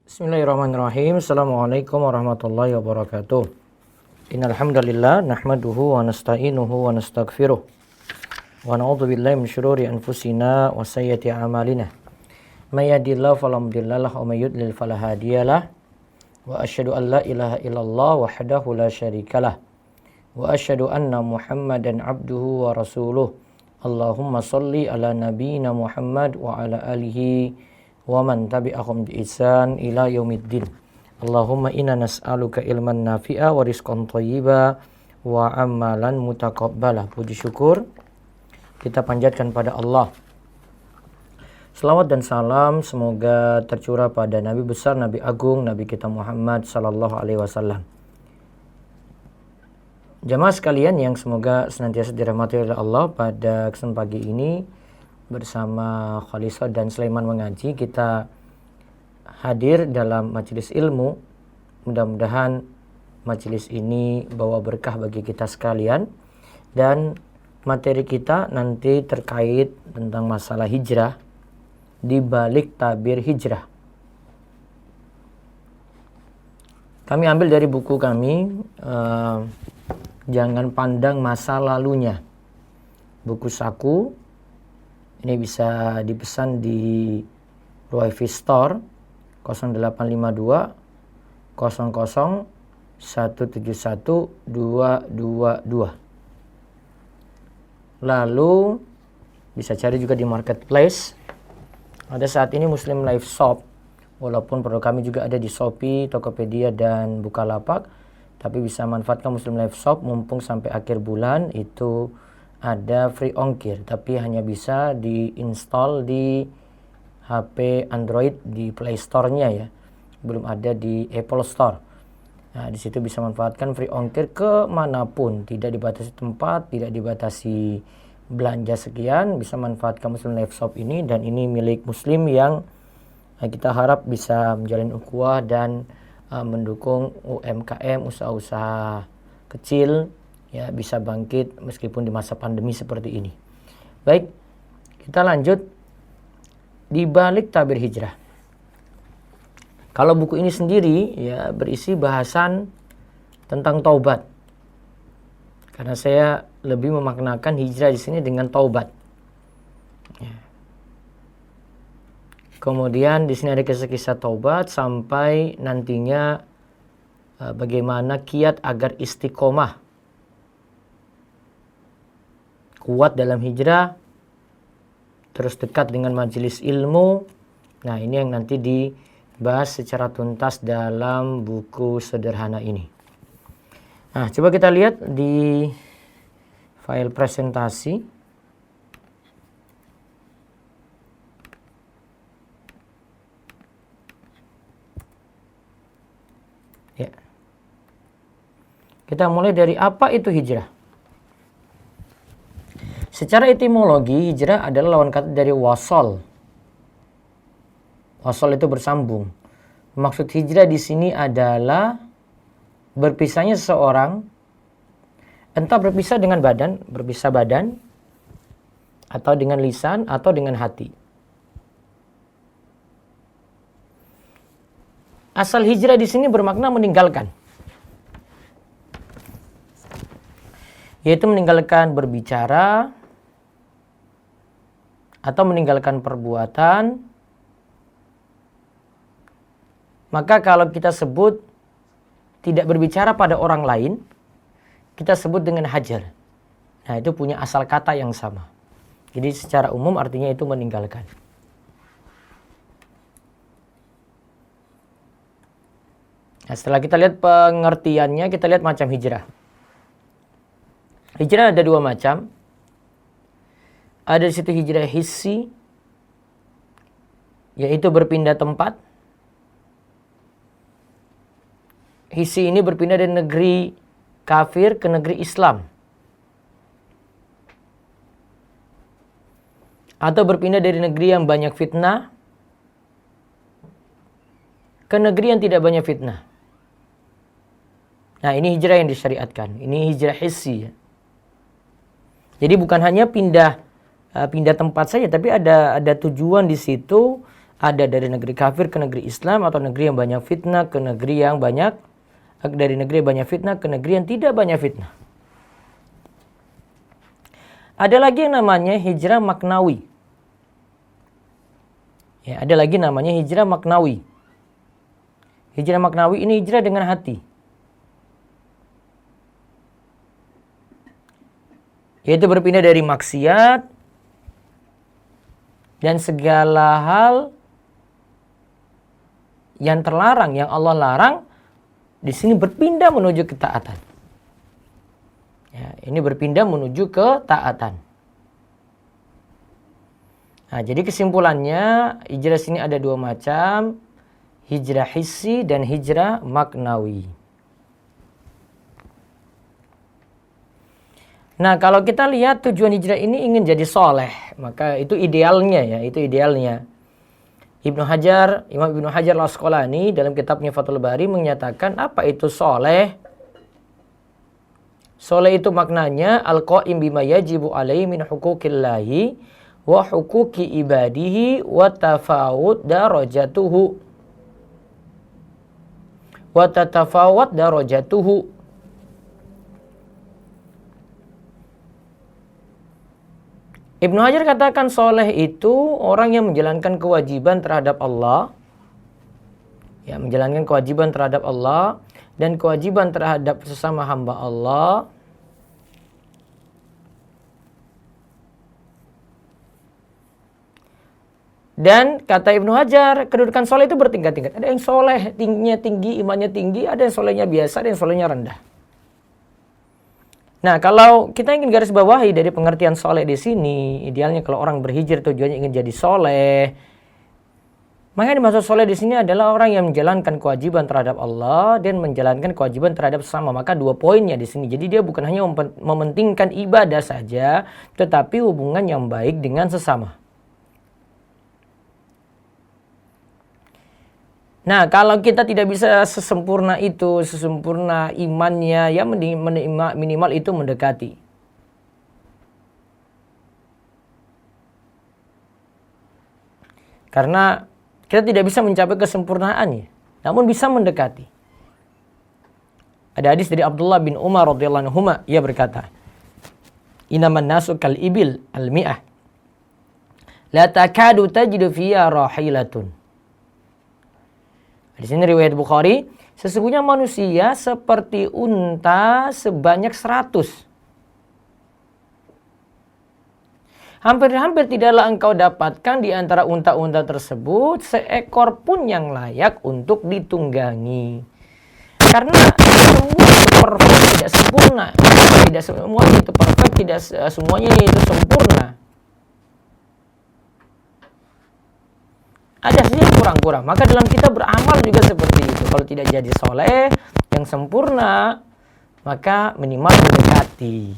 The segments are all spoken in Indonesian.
Bismillahirrahmanirrahim. Assalamualaikum warahmatullahi wabarakatuh. Innal hamdalillah nahmaduhu wa nasta'inuhu wa nastaghfiruh. Wa na'udzu billahi min syururi anfusina wa sayyiati a'malina. May yahdihillahu fala mudhillalah wa may yudlil fala hadiyalah. Wa asyhadu an la ilaha illallah wahdahu la syarikalah. Wa asyhadu anna Muhammadan abduhu wa rasuluh. Allahumma shalli ala nabiyyina Muhammad wa ala alihi wa man tabi'ahum bi ihsan ila yaumiddin. Allahumma inna nas'aluka ilman nafi'a wa rizqan thayyiba wa amalan mutaqabbala. Puji syukur kita panjatkan pada Allah. Selawat dan salam semoga tercurah pada Nabi besar, Nabi agung, Nabi kita Muhammad sallallahu alaihi wasallam. Jamaah sekalian yang semoga senantiasa dirahmati oleh Allah, pada kesempatan pagi ini bersama Khalisah dan Sulaiman mengaji, kita hadir dalam majelis ilmu. Mudah-mudahan majelis ini bawa berkah bagi kita sekalian, dan materi kita nanti terkait tentang masalah hijrah di balik tabir hijrah. Kami ambil dari buku kami, Jangan Pandang Masa Lalunya, buku saku. Ini bisa dipesan di Ruwaifi Store 0852 00 171 222. Lalu bisa cari juga di marketplace. Ada saat ini Muslim Life Shop, walaupun produk kami juga ada di Shopee, Tokopedia dan Bukalapak, tapi bisa manfaatkan Muslim Life Shop mumpung sampai akhir bulan. Itu ada free ongkir, tapi hanya bisa diinstal di HP Android di Play Store-nya ya, belum ada di Apple Store. Nah, di situ bisa manfaatkan free ongkir kemanapun, tidak dibatasi tempat, tidak dibatasi belanja sekian, bisa manfaatkan Muslim Life Shop ini. Dan ini milik Muslim yang kita harap bisa menjalin ukhuwah dan mendukung UMKM, usaha-usaha kecil ya, bisa bangkit meskipun di masa pandemi seperti ini. Baik, kita lanjut di balik tabir hijrah. Kalau buku ini sendiri ya berisi bahasan tentang taubat, karena saya lebih memaknakan hijrah di sini dengan taubat. Ya. Kemudian di sini ada kisah-kisah taubat sampai nantinya bagaimana kiat agar istiqomah, kuat dalam hijrah, terus dekat dengan majelis ilmu. Nah, ini yang nanti dibahas secara tuntas dalam buku sederhana ini. Nah, coba kita lihat di file presentasi. Ya. Kita mulai dari apa itu hijrah. Secara etimologi, hijrah adalah lawan kata dari wasol. Wasol itu bersambung. Maksud hijrah di sini adalah berpisahnya seseorang, entah berpisah dengan badan, berpisah badan, atau dengan lisan, atau dengan hati. Asal hijrah di sini bermakna meninggalkan, yaitu meninggalkan berbicara atau meninggalkan perbuatan. Maka kalau kita sebut tidak berbicara pada orang lain, kita sebut dengan hajar. Nah, itu punya asal kata yang sama. Jadi secara umum artinya itu meninggalkan. Nah, setelah kita lihat pengertiannya, kita lihat macam hijrah. Hijrah ada dua macam. Ada di situ hijrah hissi, yaitu berpindah tempat. Hissi ini berpindah dari negeri kafir ke negeri Islam, atau berpindah dari negeri yang banyak fitnah ke negeri yang tidak banyak fitnah. Nah, ini hijrah yang disyariatkan. Ini hijrah hissi. Jadi bukan hanya pindah tempat saja, tapi ada tujuan di situ Ada dari negeri kafir ke negeri Islam, atau negeri yang banyak fitnah ke negeri yang banyak, dari negeri yang banyak fitnah ke negeri yang tidak banyak fitnah. Ada lagi yang namanya hijrah maknawi. Ya, ada lagi namanya hijrah maknawi. Hijrah maknawi ini hijrah dengan hati. Yaitu berpindah dari maksiat dan segala hal yang terlarang, yang Allah larang, di sini berpindah menuju ketaatan. Ya, ini berpindah menuju ketaatan. Nah, jadi kesimpulannya, hijrah sini ada dua macam, hijrah hissi dan hijrah maknawi. Nah, kalau kita lihat tujuan hijrah ini ingin jadi soleh, maka itu idealnya ya, itu idealnya. Imam Ibnu Hajar Al-Asqalani dalam kitabnya Fathul Bari menyatakan apa itu soleh. Soleh itu maknanya al-qa'im bima yajibu alaihi min huquqillahi wa huquqi ibadihi wa tafawud darajatuhu. Wa tatafawad darajatuhu. Ibnu Hajar katakan soleh itu orang yang menjalankan kewajiban terhadap Allah. Ya, menjalankan kewajiban terhadap Allah dan kewajiban terhadap sesama hamba Allah. Dan kata Ibnu Hajar, kedudukan soleh itu bertingkat-tingkat. Ada yang soleh tingginya tinggi, imannya tinggi, ada yang solehnya biasa, ada yang solehnya rendah. Nah, kalau kita ingin garis bawahi dari pengertian soleh di sini, idealnya kalau orang berhijrah tujuannya ingin jadi soleh, maka yang dimaksud soleh di sini adalah orang yang menjalankan kewajiban terhadap Allah dan menjalankan kewajiban terhadap sesama. Maka dua poinnya di sini. Jadi dia bukan hanya mementingkan ibadah saja, tetapi hubungan yang baik dengan sesama. Nah, kalau kita tidak bisa sesempurna itu, sesempurna imannya, ya minimal itu mendekati. Karena kita tidak bisa mencapai kesempurnaannya, namun bisa mendekati. Ada hadis dari Abdullah bin Umar radhiyallahu anhu, ia berkata, "Innaman nasu kal ibil al-mi'ah, la takadu tajidu fiha rahilatun." Di sini riwayat Bukhari, sesungguhnya manusia seperti unta sebanyak 100. Hampir-hampir tidaklah engkau dapatkan di antara unta-unta tersebut seekor pun yang layak untuk ditunggangi. Karena semua itu perfect, tidak sempurna. Tidak semuanya itu perfect, tidak semuanya itu sempurna. Ada saja yang kurang-kurang. Maka dalam kita beramal juga seperti itu. Kalau tidak jadi soleh yang sempurna, maka minimal mendekati.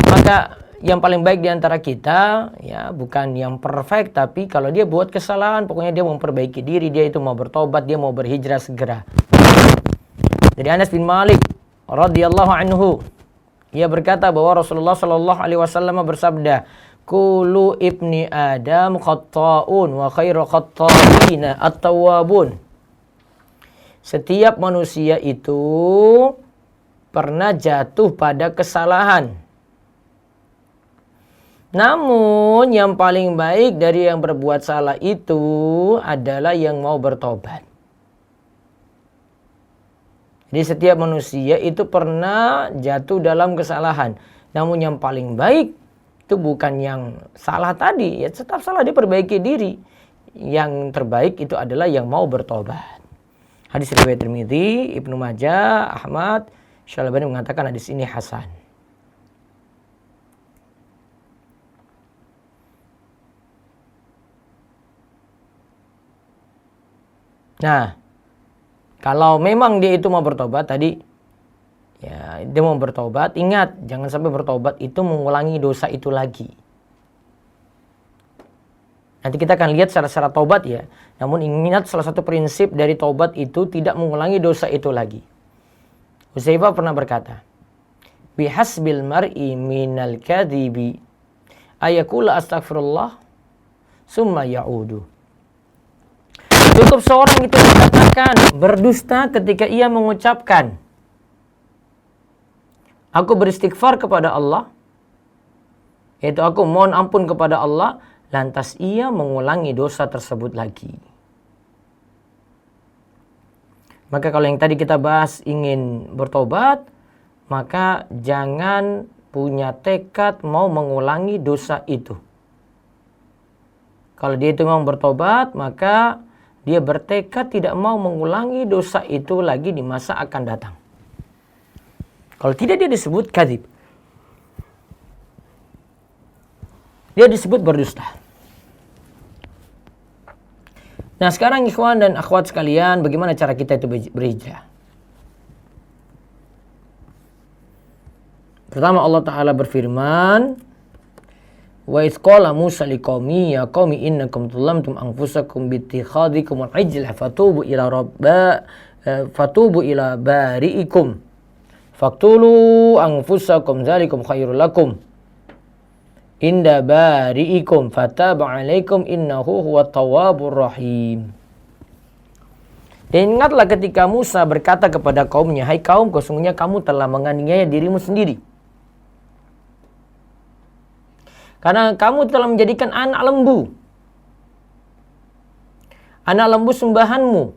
Maka yang paling baik di antara kita, ya bukan yang perfect, tapi kalau dia buat kesalahan, pokoknya dia memperbaiki diri, dia itu mau bertobat, dia mau berhijrah segera. Dari Anas bin Malik radhiyallahu anhu, ia berkata bahwa Rasulullah sallallahu alaihi wasallam bersabda, "Kullu ibni Adam khatta'un wa khairu khatta'ina at-tawwabun." Setiap manusia itu pernah jatuh pada kesalahan. Namun yang paling baik dari yang berbuat salah itu adalah yang mau bertobat. Jadi setiap manusia itu pernah jatuh dalam kesalahan. Namun yang paling baik itu bukan yang salah tadi, ya tetap salah, dia perbaiki diri. Yang terbaik itu adalah yang mau bertobat. Hadis riwayat Tirmidzi, Ibnu Majah, Ahmad, Syalbani mengatakan hadis ini hasan. Nah, kalau memang dia itu mau bertobat tadi, ya, dia mau bertobat, ingat jangan sampai bertobat itu mengulangi dosa itu lagi. Nanti kita akan lihat syarat-syarat tobat ya. Namun ingat salah satu prinsip dari tobat itu tidak mengulangi dosa itu lagi. Hudzaifah pernah berkata, "Bihasbil mar'i minal kadhibi ayaqula astaghfirullah summa ya'udu. Cukup seorang itu mengatakan berdusta ketika ia mengucapkan, aku beristighfar kepada Allah, yaitu aku mohon ampun kepada Allah, lantas ia mengulangi dosa tersebut lagi. Maka kalau yang tadi kita bahas ingin bertobat, maka jangan punya tekad mau mengulangi dosa itu. Kalau dia itu mau bertobat, maka dia bertekad tidak mau mengulangi dosa itu lagi di masa akan datang. Kalau tidak, dia disebut kadzib. Dia disebut berdusta. Nah, sekarang ikhwan dan akhwat sekalian, bagaimana cara kita itu berhijrah? Pertama, Allah Ta'ala berfirman, wa idh qala Musa liqaumi ya qaumi innakum dzalamtum anfusakum bittikhadhikum al-ijla fatubu ila bari'ikum faqtulu anfusakum dzalikum khairul lakum inda bari'ikum fataba 'alaikum innahu huwat tawwabur rahim. Dan ingatlah ketika Musa berkata kepada kaumnya, hai kaumku, sesungguhnya kamu telah menganiaya dirimu sendiri. Karena kamu telah menjadikan anak lembu sembahanmu.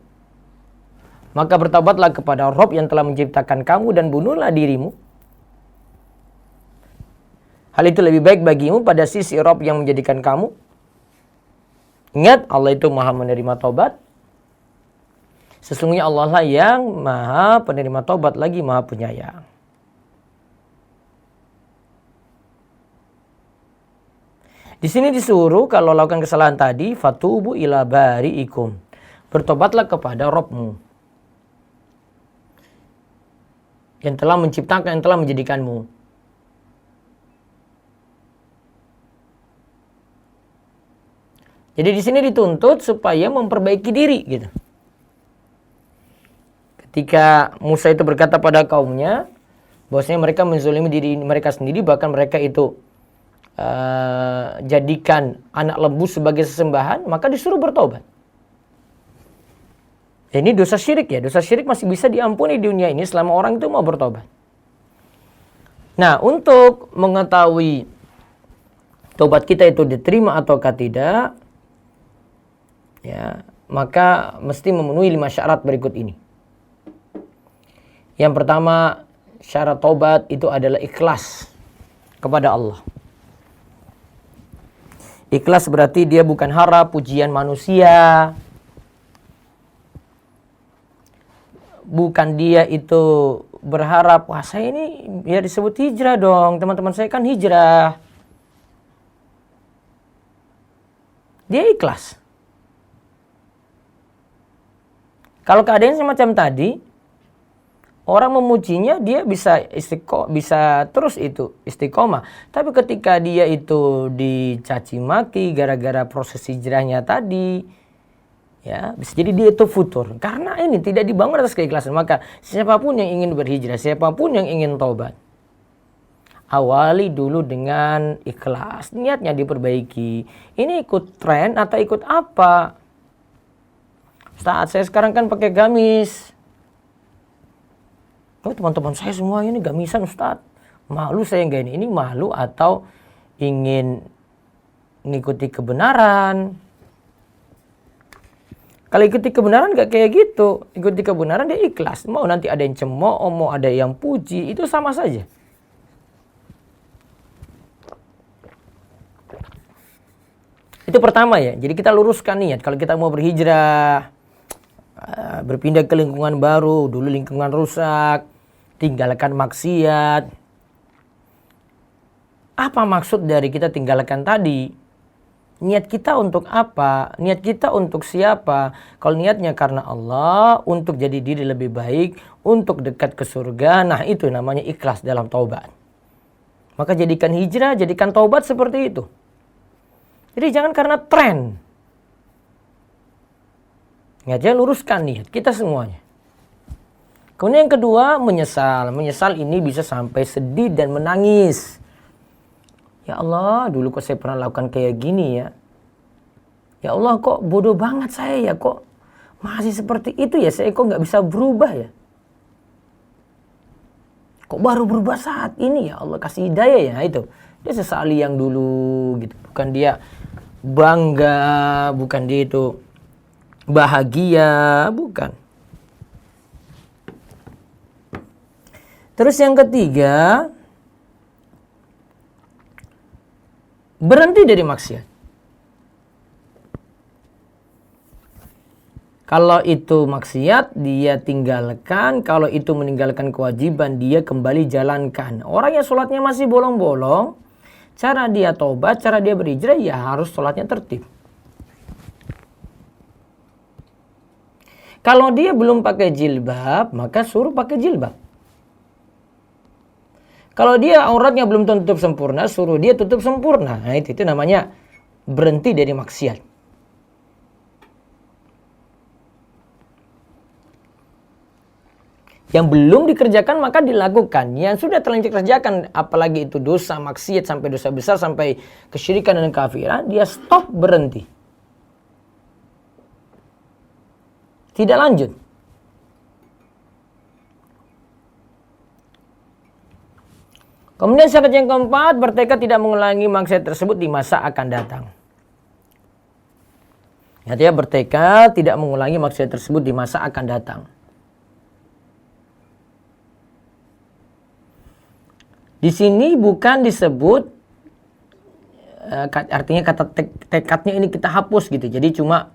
Maka bertobatlah kepada Rabb yang telah menciptakan kamu dan bunuhlah dirimu. Hal itu lebih baik bagimu pada sisi Rabb yang menjadikan kamu. Ingat, Allah itu maha menerima tobat. Sesungguhnya Allah lah yang maha penerima tobat lagi maha penyayang. Di sini disuruh kalau lakukan kesalahan tadi, fatubu ila bari'ikum. Bertobatlah kepada Rabbmu yang telah menciptakan, yang telah menjadikanmu. Jadi di sini dituntut supaya memperbaiki diri gitu. Ketika Musa itu berkata pada kaumnya bahwasanya mereka menzalimi diri mereka sendiri, bahkan mereka itu jadikan anak lembu sebagai sesembahan, maka disuruh bertobat. Ini dosa syirik ya. Dosa syirik masih bisa diampuni di dunia ini selama orang itu mau bertobat. Nah, untuk mengetahui tobat kita itu diterima ataukah tidak, ya, maka mesti memenuhi 5 syarat berikut ini. Yang pertama, syarat tobat itu adalah ikhlas kepada Allah. Ikhlas berarti dia bukan harap pujian manusia. Bukan dia itu berharap, wah saya ini ya disebut hijrah dong. Teman-teman saya kan hijrah. Dia ikhlas. Kalau keadaan semacam tadi, orang memujinya dia bisa terus itu istiqomah. Tapi ketika dia itu dicaci maki gara-gara proses hijrahnya tadi, ya bisa jadi dia itu futur. Karena ini tidak dibangun atas keikhlasan. Maka siapapun yang ingin berhijrah, siapapun yang ingin taubat, awali dulu dengan ikhlas. Niatnya diperbaiki. Ini ikut tren atau ikut apa? Saat saya sekarang kan pakai gamis. Oh, teman-teman saya semua ini gamisan Ustadz. Malu saya enggak ini. Ini malu atau ingin mengikuti kebenaran. Kalau ikuti kebenaran enggak kayak gitu. Ikuti kebenaran dia ikhlas. Mau nanti ada yang cemooh, mau ada yang puji. Itu sama saja. Itu pertama ya. Jadi kita luruskan niat. Kalau kita mau berhijrah, berpindah ke lingkungan baru, dulu lingkungan rusak, tinggalkan maksiat. Apa maksud dari kita tinggalkan tadi? Niat kita untuk apa? Niat kita untuk siapa? Kalau niatnya karena Allah, untuk jadi diri lebih baik, untuk dekat ke surga, nah itu namanya ikhlas dalam taubat. Maka jadikan hijrah, jadikan taubat seperti itu. Jadi jangan karena tren. Sengaja luruskan niat kita semuanya. Kemudian yang kedua, menyesal. Menyesal ini bisa sampai sedih dan menangis. Ya Allah, dulu kok saya pernah lakukan kayak gini ya. Ya Allah, kok bodoh banget saya ya, kok masih seperti itu ya, saya kok nggak bisa berubah ya. Kok baru berubah saat ini ya Allah, kasih hidayah ya. Itu dia sesali yang dulu gitu. Bukan dia bangga, bukan dia itu bahagia, bukan. Terus yang ketiga, berhenti dari maksiat. Kalau itu maksiat, dia tinggalkan. Kalau itu meninggalkan kewajiban, dia kembali jalankan. Orang yang sholatnya masih bolong-bolong, cara dia tobat, cara dia berhijrah, ya harus sholatnya tertib. Kalau dia belum pakai jilbab, maka suruh pakai jilbab. Kalau dia auratnya belum tutup sempurna, suruh dia tutup sempurna. Nah, itu namanya berhenti dari maksiat. Yang belum dikerjakan maka dilakukan. Yang sudah terlanjur kerjakan, apalagi itu dosa maksiat sampai dosa besar, sampai kesyirikan dan kafiran, dia stop, berhenti. Tidak lanjut. Kemudian syarat yang keempat, bertekad tidak mengulangi maksiat tersebut di masa akan datang. Artinya bertekad tidak mengulangi maksiat tersebut di masa akan datang. Di sini bukan disebut, artinya kata tekadnya ini kita hapus gitu. Jadi cuma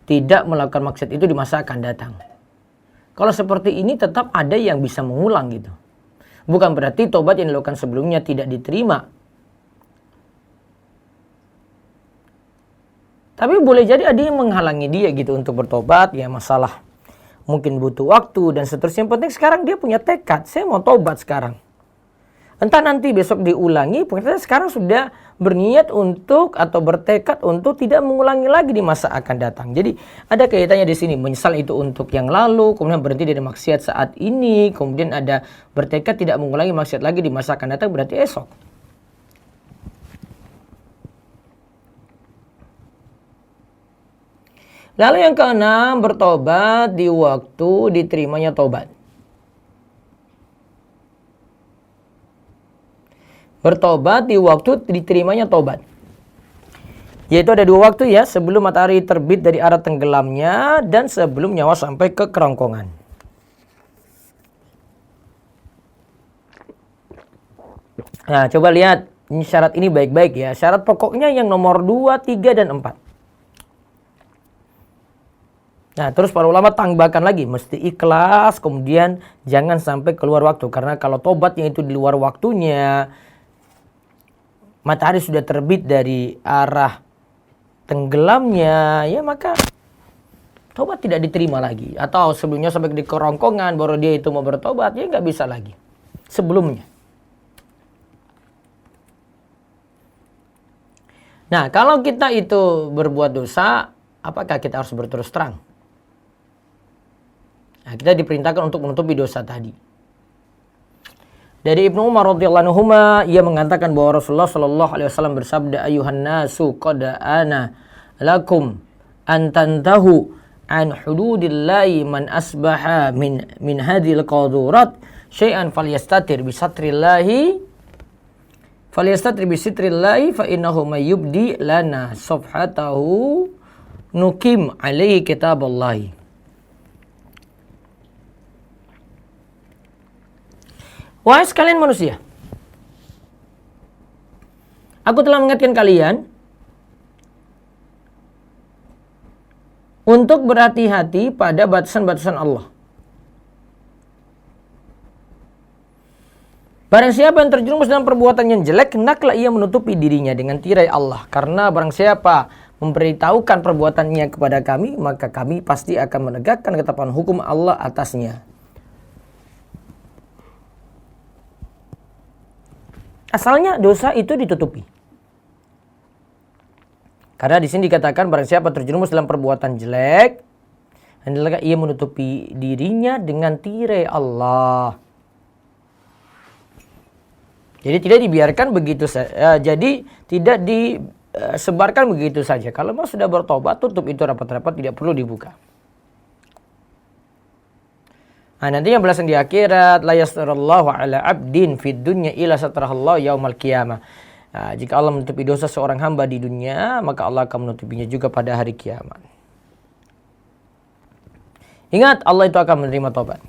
tidak melakukan maksiat itu di masa akan datang. Kalau seperti ini tetap ada yang bisa mengulang gitu. Bukan berarti tobat yang dilakukan sebelumnya tidak diterima. Tapi boleh jadi ada yang menghalangi dia gitu untuk bertobat, ya masalah mungkin butuh waktu dan seterusnya. Yang penting sekarang dia punya tekad, saya mau tobat sekarang. Entah nanti besok diulangi, pokoknya sekarang sudah berniat untuk atau bertekad untuk tidak mengulangi lagi di masa akan datang. Jadi ada kaitannya di sini, menyesal itu untuk yang lalu, kemudian berhenti dari maksiat saat ini, kemudian ada bertekad tidak mengulangi maksiat lagi di masa akan datang, berarti esok. Lalu yang keenam, bertobat di waktu diterimanya tobat. Bertobat di waktu diterimanya tobat. Yaitu ada dua waktu ya, sebelum matahari terbit dari arah tenggelamnya dan sebelum nyawa sampai ke kerongkongan. Nah, coba lihat syarat ini baik-baik ya. Syarat pokoknya yang nomor 2, 3, dan 4. Nah, terus para ulama tambahkan lagi, mesti ikhlas, kemudian jangan sampai keluar waktu. Karena kalau tobatnya itu di luar waktunya, matahari sudah terbit dari arah tenggelamnya, ya maka tobat tidak diterima lagi. Atau sebelumnya sampai di kerongkongan baru dia itu mau bertobat, ya nggak bisa lagi sebelumnya. Nah, kalau kita itu berbuat dosa, apakah kita harus berterus terang? Nah, kita diperintahkan untuk menutupi dosa tadi. Dari Ibnu Umar radhiyallahu anhu, ia mengatakan bahwa Rasulullah sallallahu alaihi wasallam bersabda, "Ayuhan nasu qad ana lakum an tantahu an hududillahi man asbaha min hadhil qadurat syai'an falyastatir bi satrillahi fa innahu may yubdi lana safhatahu nukim alaihi kitaballahi." Wahai sekalian manusia, aku telah mengingatkan kalian untuk berhati-hati pada batasan-batasan Allah. Barang siapa yang terjerumus dalam perbuatan yang jelek, hendaklah ia menutupi dirinya dengan tirai Allah. Karena barang siapa memberitahukan perbuatannya kepada kami, maka kami pasti akan menegakkan ketetapan hukum Allah atasnya. Asalnya dosa itu ditutupi. Karena di sini dikatakan barang siapa terjerumus dalam perbuatan jelek, hendaklah ia menutupi dirinya dengan tirai Allah. Jadi tidak dibiarkan begitu saja. Jadi tidak sebarkan begitu saja. Kalau mau sudah bertobat, tutup itu rapat-rapat, tidak perlu dibuka. Nah, nantinya balasan di akhirat, la yastarallahu ala abdin fid dunya ila satarahallahu yaumal qiyamah. Nah, jika Allah menutupi dosa seorang hamba di dunia, maka Allah akan menutupinya juga pada hari kiamat. Ingat, Allah itu akan menerima tobat.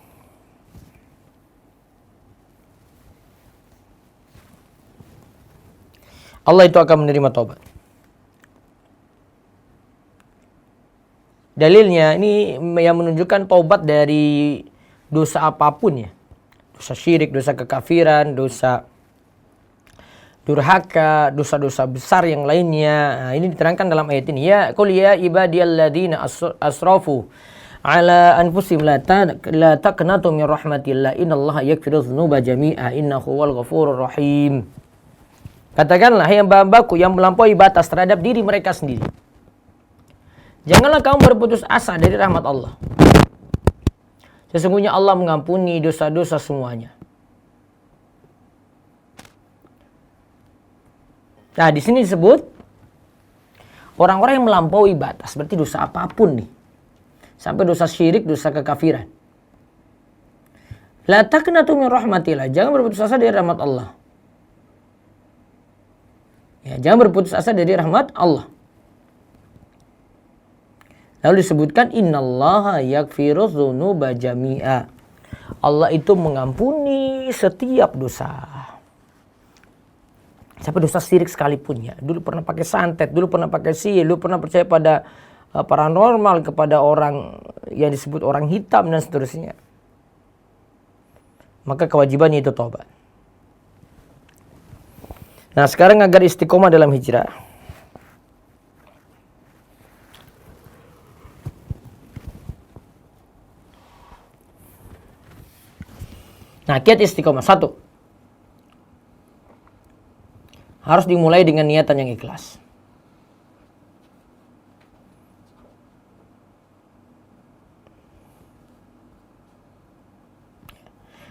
Allah itu akan menerima tobat. Dalilnya ini yang menunjukkan tobat dari dosa apapun ya. Dosa syirik, dosa kekafiran, dosa durhaka, dosa-dosa besar yang lainnya. Nah, ini diterangkan dalam ayat ini. Ya qul ya ibadiyalladzina asrafu ala anfusihim la taqnatu min rahmatillah innallaha yaghfiru dzunuba jami'a innahu huwal ghafurur rahim. Katakanlah, hai hamba-hambaku yang melampaui batas terhadap diri mereka sendiri. Janganlah kamu berputus asa dari rahmat Allah. Sesungguhnya Allah mengampuni dosa-dosa semuanya. Nah, di sini disebut orang-orang yang melampaui batas, berarti dosa apapun nih. Sampai dosa syirik, dosa kekafiran. La taqnatu min rahmatillah, jangan berputus asa dari rahmat Allah. Ya, jangan berputus asa dari rahmat Allah. Lalu disebutkan innallaha yaghfiru dzunuba jami'a. Allah itu mengampuni setiap dosa. Sampai dosa syirik sekalipun ya. Dulu pernah pakai santet, dulu pernah pakai sihir, dulu pernah percaya pada paranormal, kepada orang yang disebut orang hitam dan seterusnya. Maka kewajibannya itu taubat. Nah, sekarang agar istiqomah dalam hijrah. Nah, kiat istiqomah. 1. Harus dimulai dengan niatan yang ikhlas.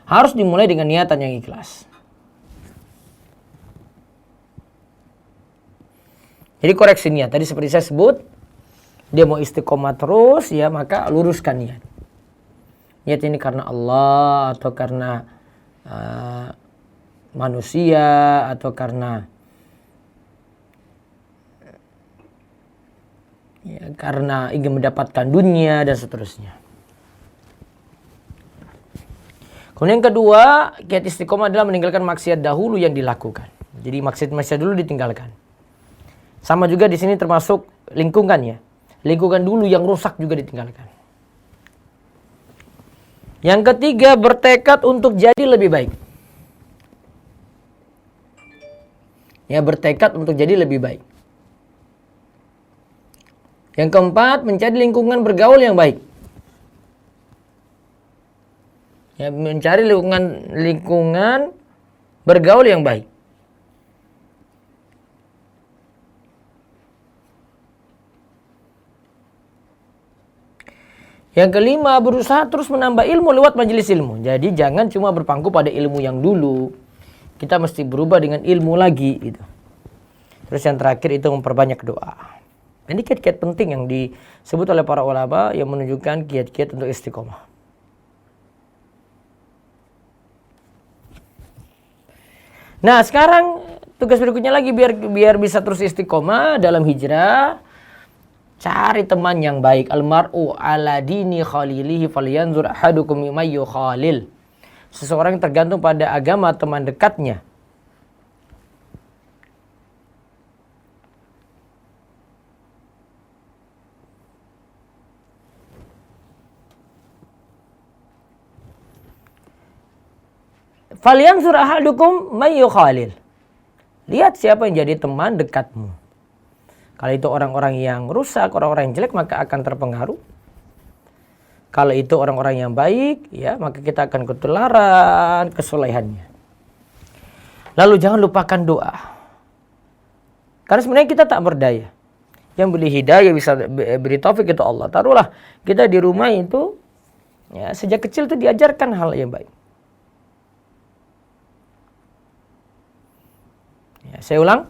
Harus dimulai dengan niatan yang ikhlas. Jadi koreksi niat. Tadi seperti saya sebut, dia mau istiqomah terus ya, maka luruskan niat. Niat ini karena Allah atau karena manusia atau karena ingin mendapatkan dunia dan seterusnya. Kemudian yang kedua, kiat istiqomah adalah meninggalkan maksiat dahulu yang dilakukan. Jadi maksiat dulu ditinggalkan. Sama juga di sini termasuk lingkungan ya. Lingkungan dulu yang rusak juga ditinggalkan. Yang ketiga, bertekad untuk jadi lebih baik. Ya, bertekad untuk jadi lebih baik. Yang keempat, mencari lingkungan bergaul yang baik. Ya, mencari lingkungan bergaul yang baik. Yang kelima, berusaha terus menambah ilmu lewat majelis ilmu. Jadi jangan cuma berpangku pada ilmu yang dulu. Kita mesti berubah dengan ilmu lagi gitu. Terus yang terakhir itu memperbanyak doa. Ini kiat-kiat penting yang disebut oleh para ulama yang menunjukkan kiat-kiat untuk istiqomah. Nah, sekarang tugas berikutnya lagi biar bisa terus istiqomah dalam hijrah. Cari teman yang baik. Almar'u ala dini khalilihi falyanzur ahadukum mimman yukhalil. Seseorang tergantung pada agama teman dekatnya. Falyanzur ahadukum mimman yukhalil. Lihat siapa yang jadi teman dekatmu. Kalau itu orang-orang yang rusak, orang-orang yang jelek, maka akan terpengaruh. Kalau itu orang-orang yang baik, ya maka kita akan ketularan kesolehannya. Lalu jangan lupakan doa. Karena sebenarnya kita tak berdaya. Yang beri hidayah bisa beri taufik itu Allah. Taruhlah kita di rumah itu, ya sejak kecil itu diajarkan hal yang baik. Ya, saya ulang.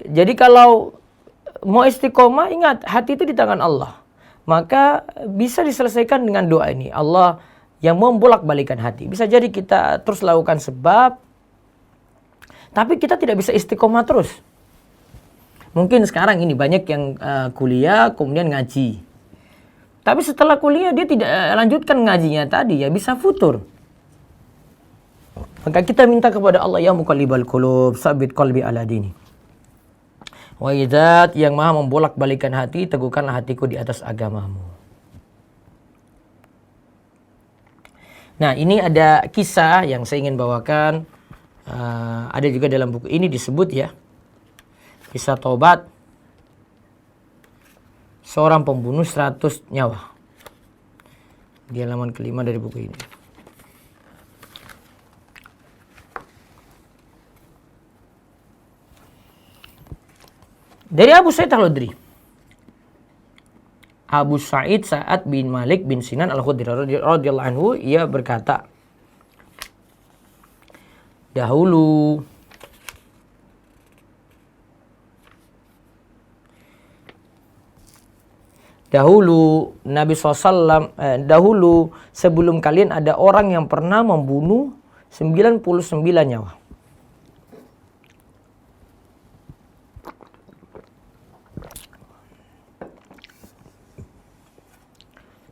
Jadi kalau mau istiqomah, ingat hati itu di tangan Allah. Maka bisa diselesaikan dengan doa ini. Allah yang membolak-balikan hati. Bisa jadi kita terus lakukan sebab, tapi kita tidak bisa istiqomah terus. Mungkin sekarang ini banyak yang kuliah kemudian ngaji. Tapi setelah kuliah dia tidak lanjutkan ngajinya tadi, ya bisa futur. Maka kita minta kepada Allah, ya muqallibal qulub, sabit qalbi ala dini. Wa idzat yang maha membolak-balikan hati, teguhkanlah hatiku di atas agamamu. Nah, ini ada kisah yang saya ingin bawakan. Ada juga dalam buku ini disebut ya. Kisah tobat seorang pembunuh 100 nyawa. Di halaman kelima dari buku ini. Dari Abu Sa'id Al-Khudri. Abu Sa'id Sa'ad bin Malik bin Sinan Al-Khudri radhiyallahu anhu, ia berkata, dahulu Nabi SAW, dahulu sebelum kalian ada orang yang pernah membunuh 99 nyawa.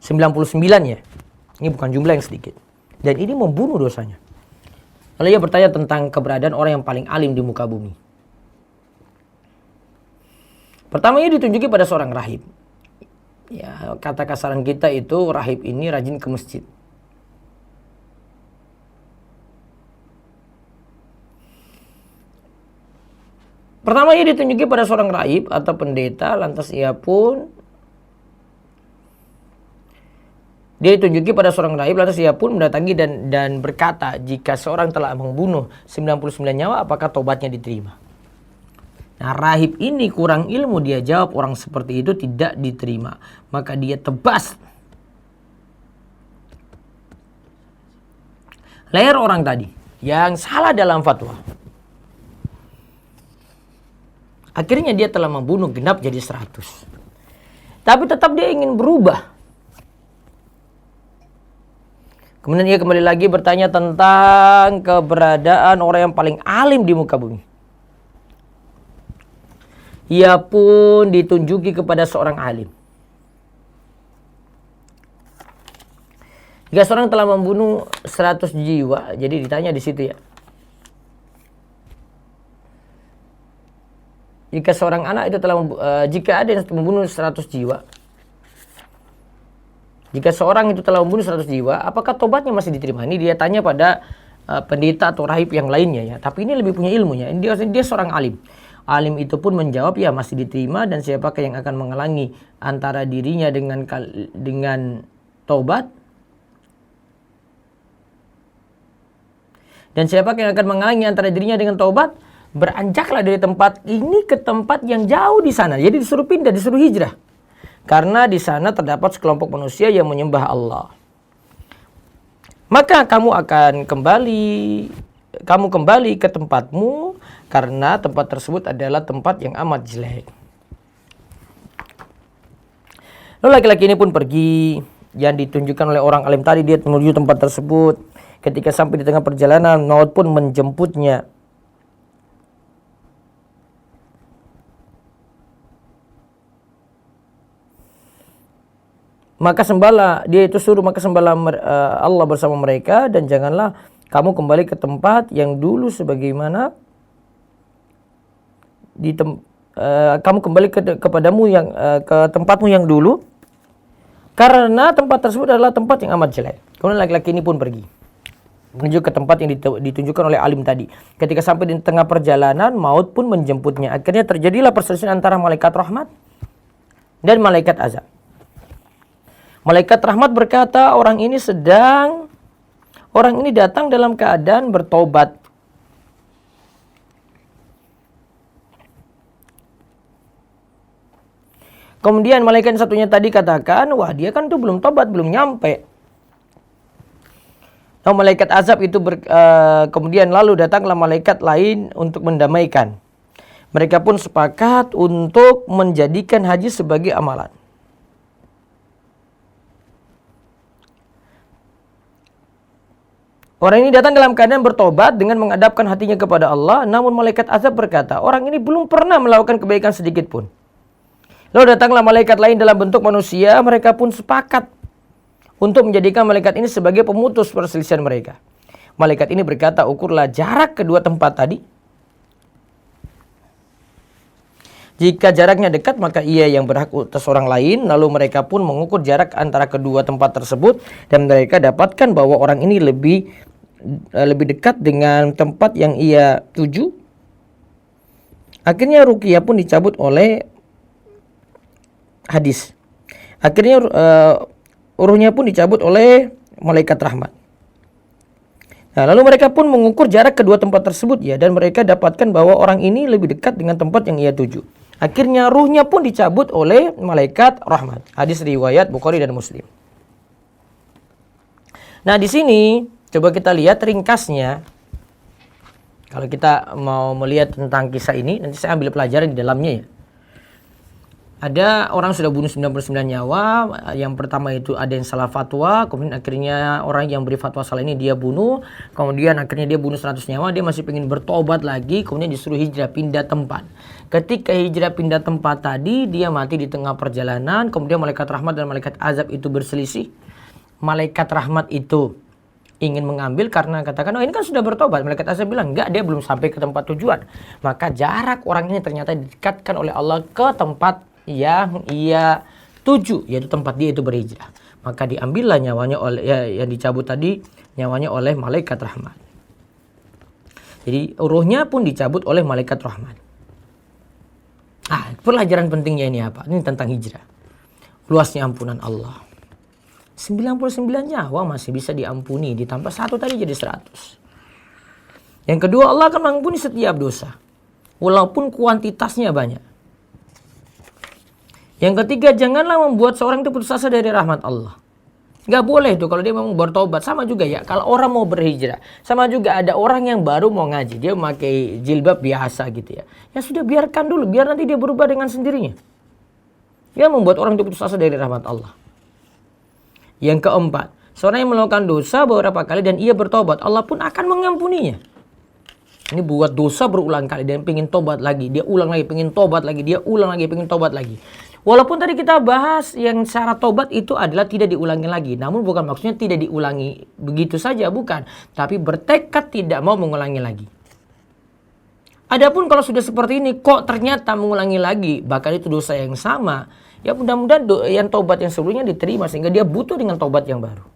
Ya. Ini bukan jumlah yang sedikit. Dan ini membunuh dosanya. Lalu ia bertanya tentang keberadaan orang yang paling alim di muka bumi. Pertama ia ditunjuki pada seorang rahib. Ya, kata kasaran kita itu rahib ini rajin ke masjid. Pertama ia ditunjuki pada seorang rahib atau pendeta, lantas ia pun mendatangi dan berkata, jika seorang telah membunuh 99 nyawa, apakah tobatnya diterima? Nah, rahib ini kurang ilmu, dia jawab orang seperti itu tidak diterima. Maka dia tebas leher orang tadi yang salah dalam fatwa. Akhirnya dia telah membunuh genap jadi 100. Tapi tetap dia ingin berubah. Kemudian ia kembali lagi bertanya tentang keberadaan orang yang paling alim di muka bumi. Ia pun ditunjuki kepada seorang alim. Jika seorang telah membunuh 100 jiwa, jadi ditanya di situ ya. Jika seorang anak itu jika ada yang membunuh 100 jiwa, jika seorang itu telah membunuh 100 jiwa, apakah tobatnya masih diterima? Ini dia tanya pada pendeta atau rahib yang lainnya ya. Tapi ini lebih punya ilmunya. Dia seorang alim. Alim itu pun menjawab, ya masih diterima, dan siapakah yang akan menghalangi antara dirinya dengan tobat? Dan siapakah yang akan menghalangi antara dirinya dengan tobat? Beranjaklah dari tempat ini ke tempat yang jauh di sana. Jadi disuruh pindah, disuruh hijrah. Karena di sana terdapat sekelompok manusia yang menyembah Allah. Maka kamu kembali ke tempatmu, karena tempat tersebut adalah tempat yang amat jelek. Lalu laki-laki ini pun pergi, yang ditunjukkan oleh orang alim tadi, dia menuju tempat tersebut. Ketika sampai di tengah perjalanan, maut pun menjemputnya. Maka sembahlah, dia itu suruh, maka sembahlah Allah bersama mereka, dan janganlah kamu kembali ke tempat yang dulu sebagaimana kamu kembali kepadamu yang ke tempatmu yang dulu, karena tempat tersebut adalah tempat yang amat jelek. Kemudian laki-laki ini pun pergi menuju ke tempat yang ditunjukkan oleh alim tadi. Ketika sampai di tengah perjalanan, maut pun menjemputnya. Akhirnya terjadilah perselisihan antara malaikat rahmat dan malaikat azab. Malaikat rahmat berkata, orang ini datang dalam keadaan bertobat. Kemudian malaikat satunya tadi katakan, wah dia kan tuh belum tobat, belum nyampe. Nah, malaikat azab itu kemudian lalu datanglah malaikat lain untuk mendamaikan. Mereka pun sepakat untuk menjadikan haji sebagai amalan. Orang ini datang dalam keadaan bertobat dengan menghadapkan hatinya kepada Allah. Namun malaikat azab berkata, orang ini belum pernah melakukan kebaikan sedikit pun. Lalu datanglah malaikat lain dalam bentuk manusia. Mereka pun sepakat untuk menjadikan malaikat ini sebagai pemutus perselisihan mereka. Malaikat ini berkata, ukurlah jarak kedua tempat tadi. Jika jaraknya dekat, maka ia yang berhak atas orang lain. Lalu mereka pun mengukur jarak antara kedua tempat tersebut. Dan mereka dapatkan bahwa orang ini lebih dekat dengan tempat yang ia tuju. Akhirnya ruqyah pun dicabut oleh hadis. Akhirnya ruhnya pun dicabut oleh malaikat rahmat. Nah, lalu mereka pun mengukur jarak kedua tempat tersebut ya, dan mereka dapatkan bahwa orang ini lebih dekat dengan tempat yang ia tuju. Akhirnya ruhnya pun dicabut oleh malaikat rahmat. Hadis riwayat Bukhari dan Muslim. Nah, di sini coba kita lihat ringkasnya. Kalau kita mau melihat tentang kisah ini, nanti saya ambil pelajaran di dalamnya ya. Ada orang sudah bunuh 99 nyawa. Yang pertama itu ada yang salah fatwa, kemudian akhirnya orang yang beri fatwa salah ini dia bunuh. Kemudian akhirnya dia bunuh 100 nyawa, dia masih ingin bertobat lagi, kemudian disuruh hijrah pindah tempat. Ketika hijrah pindah tempat tadi, dia mati di tengah perjalanan. Kemudian malaikat rahmat dan malaikat azab itu berselisih. Malaikat rahmat itu ingin mengambil karena katakan, oh ini kan sudah bertobat. Malaikat azab bilang, enggak, dia belum sampai ke tempat tujuan. Maka jarak orang ini ternyata didekatkan oleh Allah ke tempat yang ia tuju, yaitu tempat dia itu berhijrah. Maka diambillah nyawanya oleh yang dicabut tadi, nyawanya oleh malaikat rahmat. Jadi ruhnya pun dicabut oleh malaikat rahmat. Pelajaran pentingnya ini apa? Ini tentang hijrah. Luasnya ampunan Allah. 99 nyawa masih bisa diampuni, ditambah satu tadi jadi 100. Yang kedua, Allah akan mengampuni setiap dosa, walaupun kuantitasnya banyak. Yang ketiga, janganlah membuat seorang itu putus asa dari rahmat Allah. Gak boleh itu kalau dia mau bertobat. Sama juga ya, kalau orang mau berhijrah. Sama juga ada orang yang baru mau ngaji. Dia memakai jilbab biasa gitu ya. Ya sudah, biarkan dulu, biar nanti dia berubah dengan sendirinya. Dia membuat orang itu putus asa dari rahmat Allah. Yang keempat, seorang yang melakukan dosa beberapa kali dan ia bertobat, Allah pun akan mengampuninya. Ini buat dosa berulang kali dan pengen tobat lagi, dia ulang lagi, pengen tobat lagi, dia ulang lagi, pengen tobat lagi. Walaupun tadi kita bahas yang cara tobat itu adalah tidak diulangi lagi. Namun bukan maksudnya tidak diulangi begitu saja, bukan. Tapi bertekad tidak mau mengulangi lagi. Adapun kalau sudah seperti ini, kok ternyata mengulangi lagi, bahkan itu dosa yang sama. Ya mudah-mudahan yang tobat yang sebelumnya diterima sehingga dia butuh dengan tobat yang baru.